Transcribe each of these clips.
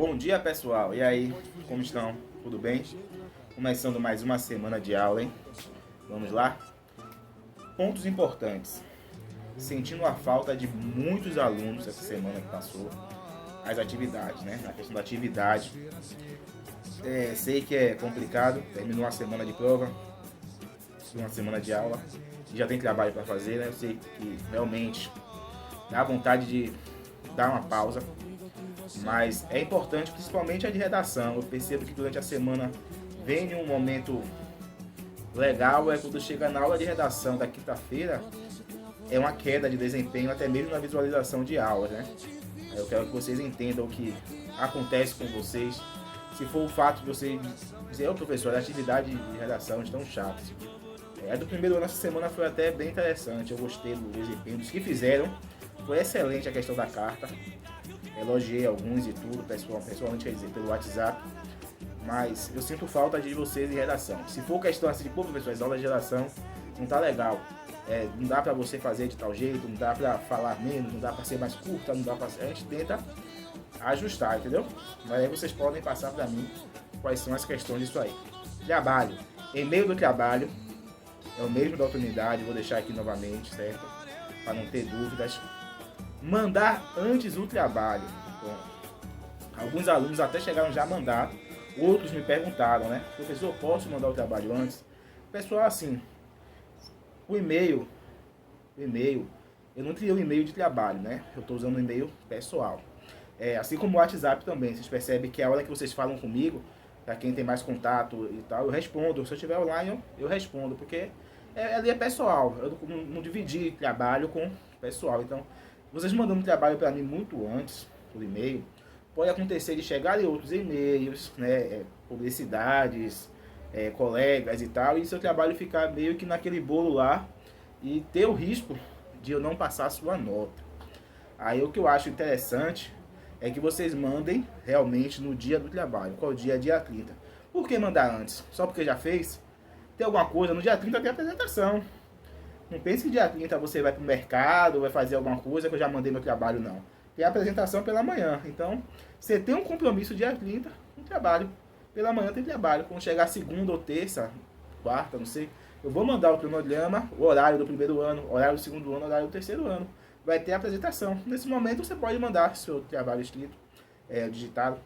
Bom dia, pessoal. E aí, como estão? Tudo bem? Começando mais uma semana de aula, hein? Vamos lá? Pontos importantes. Sentindo a falta de muitos alunos essa semana que passou, as atividades, né? A questão da atividade. Sei que é complicado, terminou uma semana de prova, uma semana de aula, e já tem trabalho para fazer, né? Eu sei que realmente dá vontade de dar uma pausa, mas é importante, principalmente a de redação. Eu percebo que durante a semana vem um momento legal, é quando chega na aula de redação da quinta-feira, é uma queda de desempenho, até mesmo na visualização de aulas, né? Eu quero que vocês entendam o que acontece com vocês. Se for o fato de você dizer, ô professor, a atividade de redação estão chatas. A do primeiro ano essa semana foi até bem interessante, eu gostei do desempenho dos que fizeram. Foi excelente a questão da carta. Elogiei alguns e tudo, pessoalmente, quer dizer, pelo WhatsApp. Mas eu sinto falta de vocês em redação. Se for questão assim de, pô, professor, as aulas de redação não tá legal. Não dá pra você fazer de tal jeito, não dá pra falar menos, não dá pra ser mais curta, não dá pra... A gente tenta ajustar, entendeu? Mas aí vocês podem passar pra mim quais são as questões disso aí. Trabalho. E-mail do trabalho é o mesmo da outra unidade, vou deixar aqui novamente, certo? Para não ter dúvidas. Mandar antes o trabalho. Bom, alguns alunos até chegaram já a mandar, outros me perguntaram, né? Professor, posso mandar o trabalho antes? Pessoal, assim, o e-mail, eu não criei um e-mail de trabalho, né? Eu estou usando um e-mail pessoal. Assim como o WhatsApp também, vocês percebem que a hora que vocês falam comigo, para quem tem mais contato e tal, eu respondo. Se eu estiver online, eu respondo, porque ali é pessoal. Eu não dividi trabalho com pessoal. Então, vocês mandando trabalho para mim muito antes, por e-mail, pode acontecer de chegarem outros e-mails, né, publicidades, colegas e tal, e seu trabalho ficar meio que naquele bolo lá e ter o risco de eu não passar a sua nota. Aí o que eu acho interessante é que vocês mandem realmente no dia do trabalho. Qual dia? Dia 30. Por que mandar antes? Só porque já fez? Tem alguma coisa? No dia 30 tem apresentação. Não pense que dia 30 você vai pro mercado, vai fazer alguma coisa que eu já mandei meu trabalho, não. Tem apresentação pela manhã. Então, você tem um compromisso dia 30 no trabalho. Pela manhã tem trabalho. Quando chegar segunda ou terça, quarta, não sei, eu vou mandar o cronograma, o horário do primeiro ano, horário do segundo ano, horário do terceiro ano. Vai ter a apresentação. Nesse momento você pode mandar seu trabalho escrito, digitado.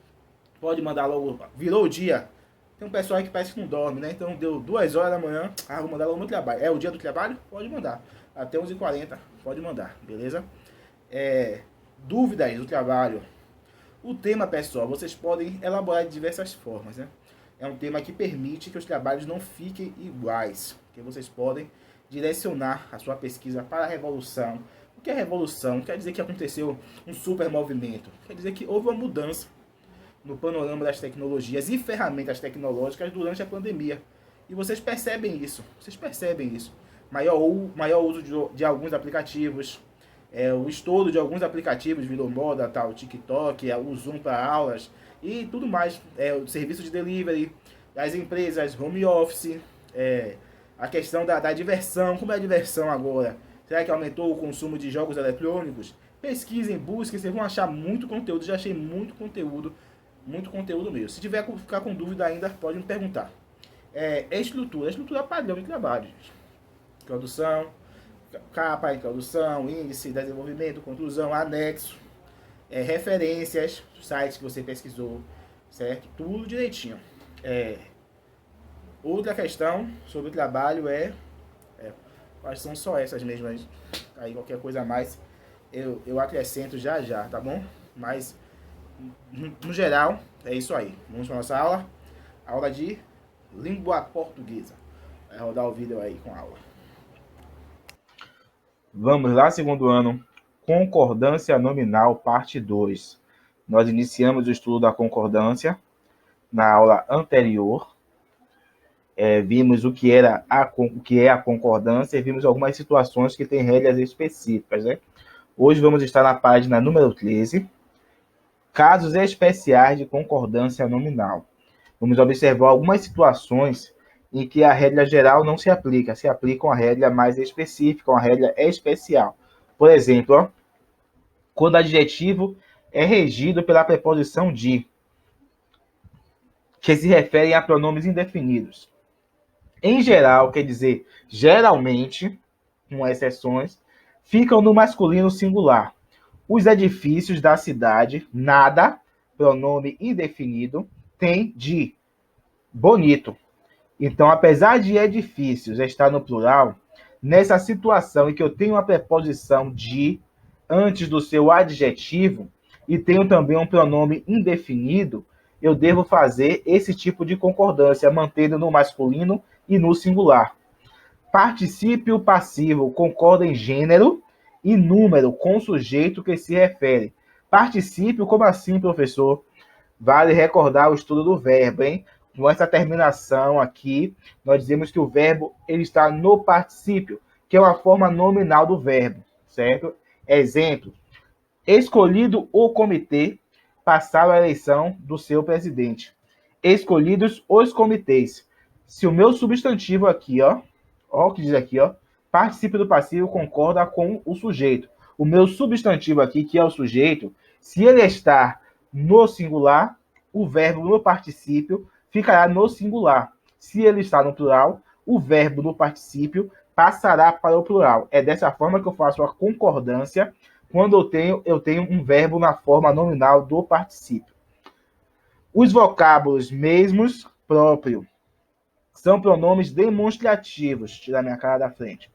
Pode mandar logo, virou o dia. Tem um pessoal aí que parece que não dorme, né? Então deu 2 horas da manhã, vou mandar logo no trabalho. É o dia do trabalho? Pode mandar. Até 11h40, pode mandar, beleza? Dúvidas do trabalho. O tema, pessoal, vocês podem elaborar de diversas formas, né? É um tema que permite que os trabalhos não fiquem iguais, que vocês podem direcionar a sua pesquisa para a revolução. O que é revolução? Quer dizer que aconteceu um super movimento. Quer dizer que houve uma mudança no panorama das tecnologias e ferramentas tecnológicas durante a pandemia. E vocês percebem isso. Maior uso de alguns aplicativos, o estouro de alguns aplicativos virou moda, tá? O TikTok, o Zoom para aulas e tudo mais. O serviço de delivery, as empresas, home office, a questão da diversão. Como é a diversão agora? Será que aumentou o consumo de jogos eletrônicos? Pesquisem, busquem, vocês vão achar muito conteúdo. Já achei muito conteúdo mesmo. Se tiver ficar com dúvida ainda, pode me perguntar. Estrutura padrão de trabalho, gente. Introdução, capa, introdução, índice, desenvolvimento, conclusão, anexo, referências, sites que você pesquisou, certo? Tudo direitinho. Outra questão sobre o trabalho quais são só essas mesmas. Aí qualquer coisa a mais eu acrescento já, tá bom? Mas no geral, é isso aí. Vamos para a nossa aula de língua portuguesa. Vai rodar o vídeo aí com a aula. Vamos lá, segundo ano. Concordância nominal, parte 2. Nós iniciamos o estudo da concordância na aula anterior. Vimos o que é a concordância e vimos algumas situações que têm regras específicas, né? Hoje vamos estar na página número 13. Casos especiais de concordância nominal. Vamos observar algumas situações em que a regra geral não se aplica uma regra mais específica, uma regra especial. Por exemplo, quando o adjetivo é regido pela preposição de, que se referem a pronomes indefinidos. Em geral, quer dizer, geralmente, com exceções, ficam no masculino singular. Os edifícios da cidade, nada, pronome indefinido, tem de bonito. Então, apesar de edifícios estar no plural, nessa situação em que eu tenho a preposição de antes do seu adjetivo e tenho também um pronome indefinido, eu devo fazer esse tipo de concordância, mantendo no masculino e no singular. Particípio passivo concorda em gênero e número com o sujeito que se refere. Particípio, como assim, professor? Vale recordar o estudo do verbo, hein? Com essa terminação aqui, nós dizemos que o verbo ele está no particípio, que é uma forma nominal do verbo, certo? Exemplo: escolhido o comitê, passaram a eleição do seu presidente. Escolhidos os comitês. Se o meu substantivo aqui, ó o que diz aqui, ó, particípio do passivo concorda com o sujeito. O meu substantivo aqui, que é o sujeito, se ele está no singular, o verbo no particípio ficará no singular. Se ele está no plural, o verbo no particípio passará para o plural. É dessa forma que eu faço a concordância quando eu tenho um verbo na forma nominal do particípio. Os vocábulos mesmos, próprio, são pronomes demonstrativos. Tirar minha cara da frente.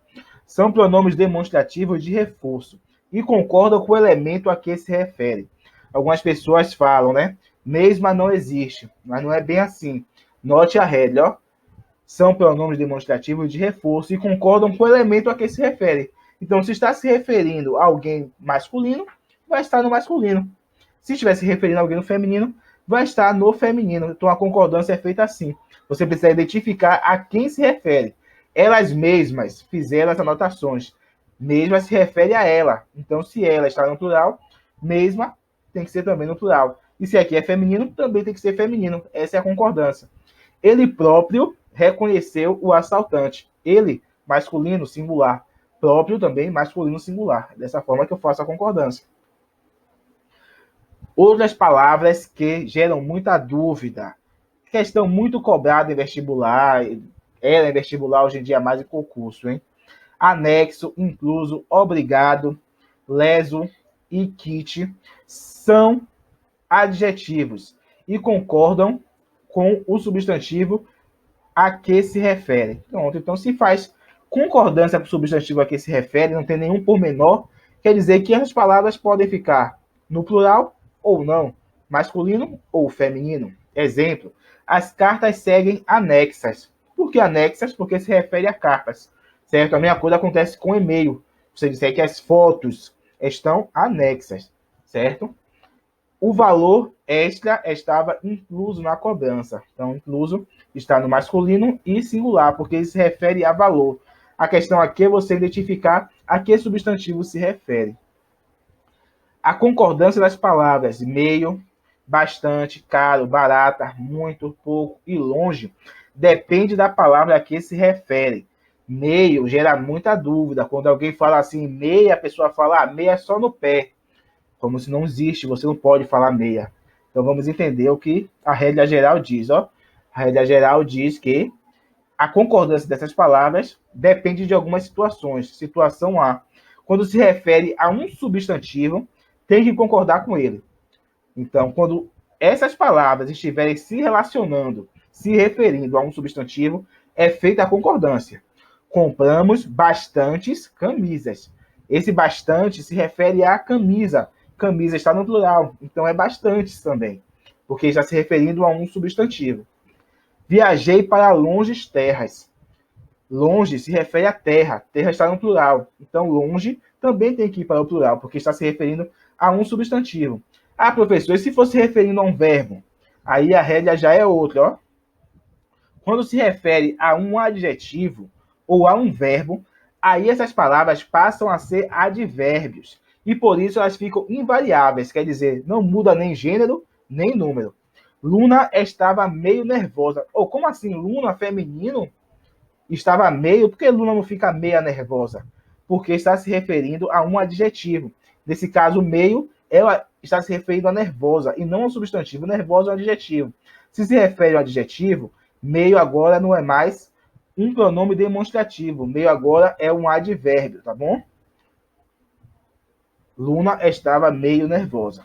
São pronomes demonstrativos de reforço e concordam com o elemento a que se refere. Algumas pessoas falam, né? Mesma não existe, mas não é bem assim. Note a regra, ó. São pronomes demonstrativos de reforço e concordam com o elemento a que se refere. Então, se está se referindo a alguém masculino, vai estar no masculino. Se estiver se referindo a alguém no feminino, vai estar no feminino. Então, a concordância é feita assim. Você precisa identificar a quem se refere. Elas mesmas fizeram as anotações. Mesma se refere a ela. Então, se ela está no plural, mesma tem que ser também no plural. E se aqui é feminino, também tem que ser feminino. Essa é a concordância. Ele próprio reconheceu o assaltante. Ele, masculino, singular. Próprio também, masculino, singular. Dessa forma que eu faço a concordância. Outras palavras que geram muita dúvida. Questão muito cobrada em vestibular. Era em vestibular, hoje em dia mais em concurso, hein? Anexo, incluso, obrigado, leso e kit são adjetivos e concordam com o substantivo a que se refere. Pronto, então se faz concordância com o substantivo a que se refere, não tem nenhum pormenor, quer dizer que essas palavras podem ficar no plural ou não, masculino ou feminino. Exemplo: as cartas seguem anexas. Por que anexas? Porque se refere a cartas, certo? A mesma coisa acontece com e-mail. Você disser que as fotos estão anexas, certo? O valor extra estava incluso na cobrança. Então, incluso está no masculino e singular, porque ele se refere a valor. A questão aqui é você identificar a que substantivo se refere. A concordância das palavras meio, bastante, caro, barata, muito, pouco e longe depende da palavra a que se refere. Meio gera muita dúvida. Quando alguém fala assim, meia, a pessoa fala, meia é só no pé. Como se não existe, você não pode falar meia. Então vamos entender o que a regra geral diz. Ó. A regra geral diz que a concordância dessas palavras depende de algumas situações. Situação A: quando se refere a um substantivo, tem que concordar com ele. Então, quando essas palavras estiverem se relacionando, se referindo a um substantivo, é feita a concordância. Compramos bastantes camisas. Esse bastante se refere à camisa. Camisa está no plural, então é bastantes também, porque está se referindo a um substantivo. Viajei para longes terras. Longe se refere à terra. Terra está no plural. Então, longe também tem que ir para o plural, porque está se referindo a um substantivo. Ah, professor, e se fosse referindo a um verbo? Aí a regra já é outra, ó. Quando se refere a um adjetivo ou a um verbo, aí essas palavras passam a ser advérbios. E por isso elas ficam invariáveis, quer dizer, não muda nem gênero, nem número. Luna estava meio nervosa. Ou como assim, Luna feminino estava meio? Por que Luna não fica meia nervosa? Porque está se referindo a um adjetivo. Nesse caso, meio, ela está se referindo a nervosa e não ao substantivo. Nervosa é um adjetivo. Se refere ao adjetivo, meio agora não é mais um pronome demonstrativo. Meio agora é um advérbio, tá bom? Luna estava meio nervosa.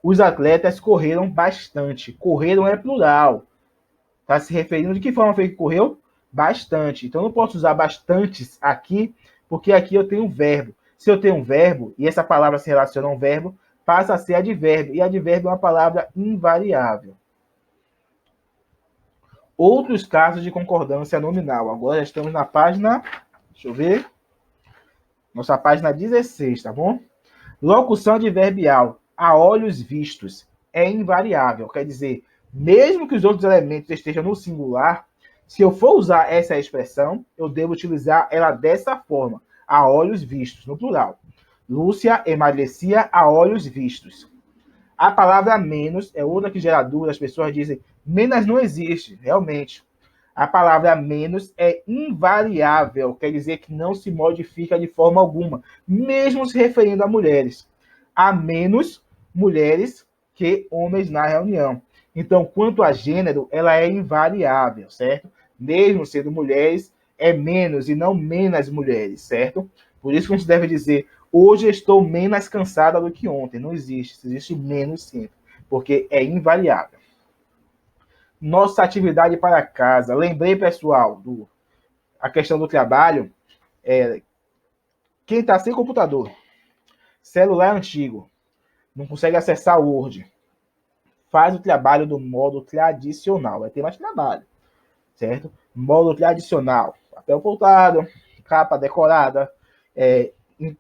Os atletas correram bastante. Correram é plural. Está se referindo de que forma foi que correu? Bastante. Então, eu não posso usar bastantes aqui, porque aqui eu tenho um verbo. Se eu tenho um verbo, e essa palavra se relaciona a um verbo, passa a ser advérbio. E advérbio é uma palavra invariável. Outros casos de concordância nominal. Agora já estamos na página... Deixa eu ver. Nossa página 16, tá bom? Locução adverbial. A olhos vistos. É invariável. Quer dizer, mesmo que os outros elementos estejam no singular, se eu for usar essa expressão, eu devo utilizar ela dessa forma. A olhos vistos, no plural. Lúcia emagrecia a olhos vistos. A palavra menos é outra que gera dúvida. As pessoas dizem, menos não existe. Realmente. A palavra menos é invariável. Quer dizer que não se modifica de forma alguma. Mesmo se referindo a mulheres. Há menos mulheres que homens na reunião. Então, quanto a gênero, ela é invariável, certo? Mesmo sendo mulheres, é menos e não menos mulheres, certo? Por isso que a gente deve dizer, hoje estou menos cansada do que ontem. Não existe, existe menos sempre, porque é invariável. Nossa atividade para casa. Lembrei, pessoal, a questão do trabalho. Quem está sem computador, celular antigo, não consegue acessar o Word, faz o trabalho do modo tradicional. Vai ter mais trabalho, certo? Modo tradicional. Papel voltado, capa decorada,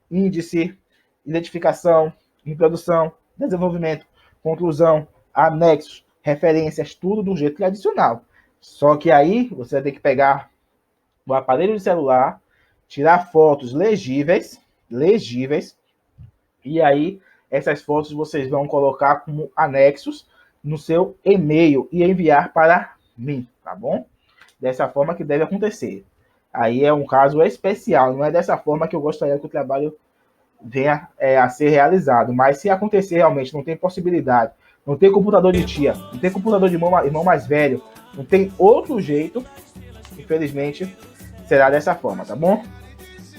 índice, identificação, introdução, desenvolvimento, conclusão, anexos, referências, tudo do jeito tradicional. Só que aí você vai ter que pegar o aparelho de celular, tirar fotos legíveis, e aí essas fotos vocês vão colocar como anexos no seu e-mail e enviar para mim, tá bom? Dessa forma que deve acontecer. Aí é um caso especial, não é dessa forma que eu gostaria que o trabalho venha a ser realizado. Mas se acontecer realmente, não tem possibilidade, não tem computador de tia, não tem computador de irmão mais velho, não tem outro jeito, infelizmente, será dessa forma, tá bom?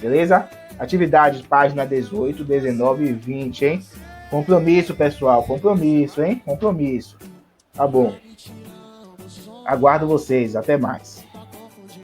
Beleza? Atividades, página 18, 19 e 20, hein? Compromisso, pessoal, compromisso, hein? Compromisso. Tá bom. Aguardo vocês, até mais.